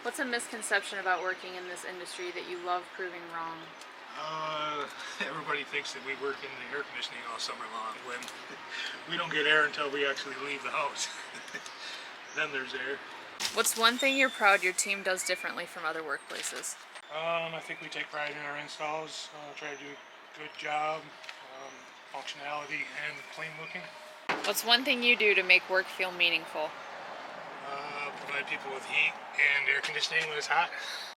What's a misconception about working in this industry that you love proving wrong? Everybody thinks that we work in the air conditioning all summer long when we don't get air until we actually leave the house. Then there's air. What's one thing you're proud your team does differently from other workplaces? I think we take pride in our installs, try to do a good job, functionality and clean looking. What's one thing you do to make work feel meaningful? Provide people with heat and air conditioning when it's hot.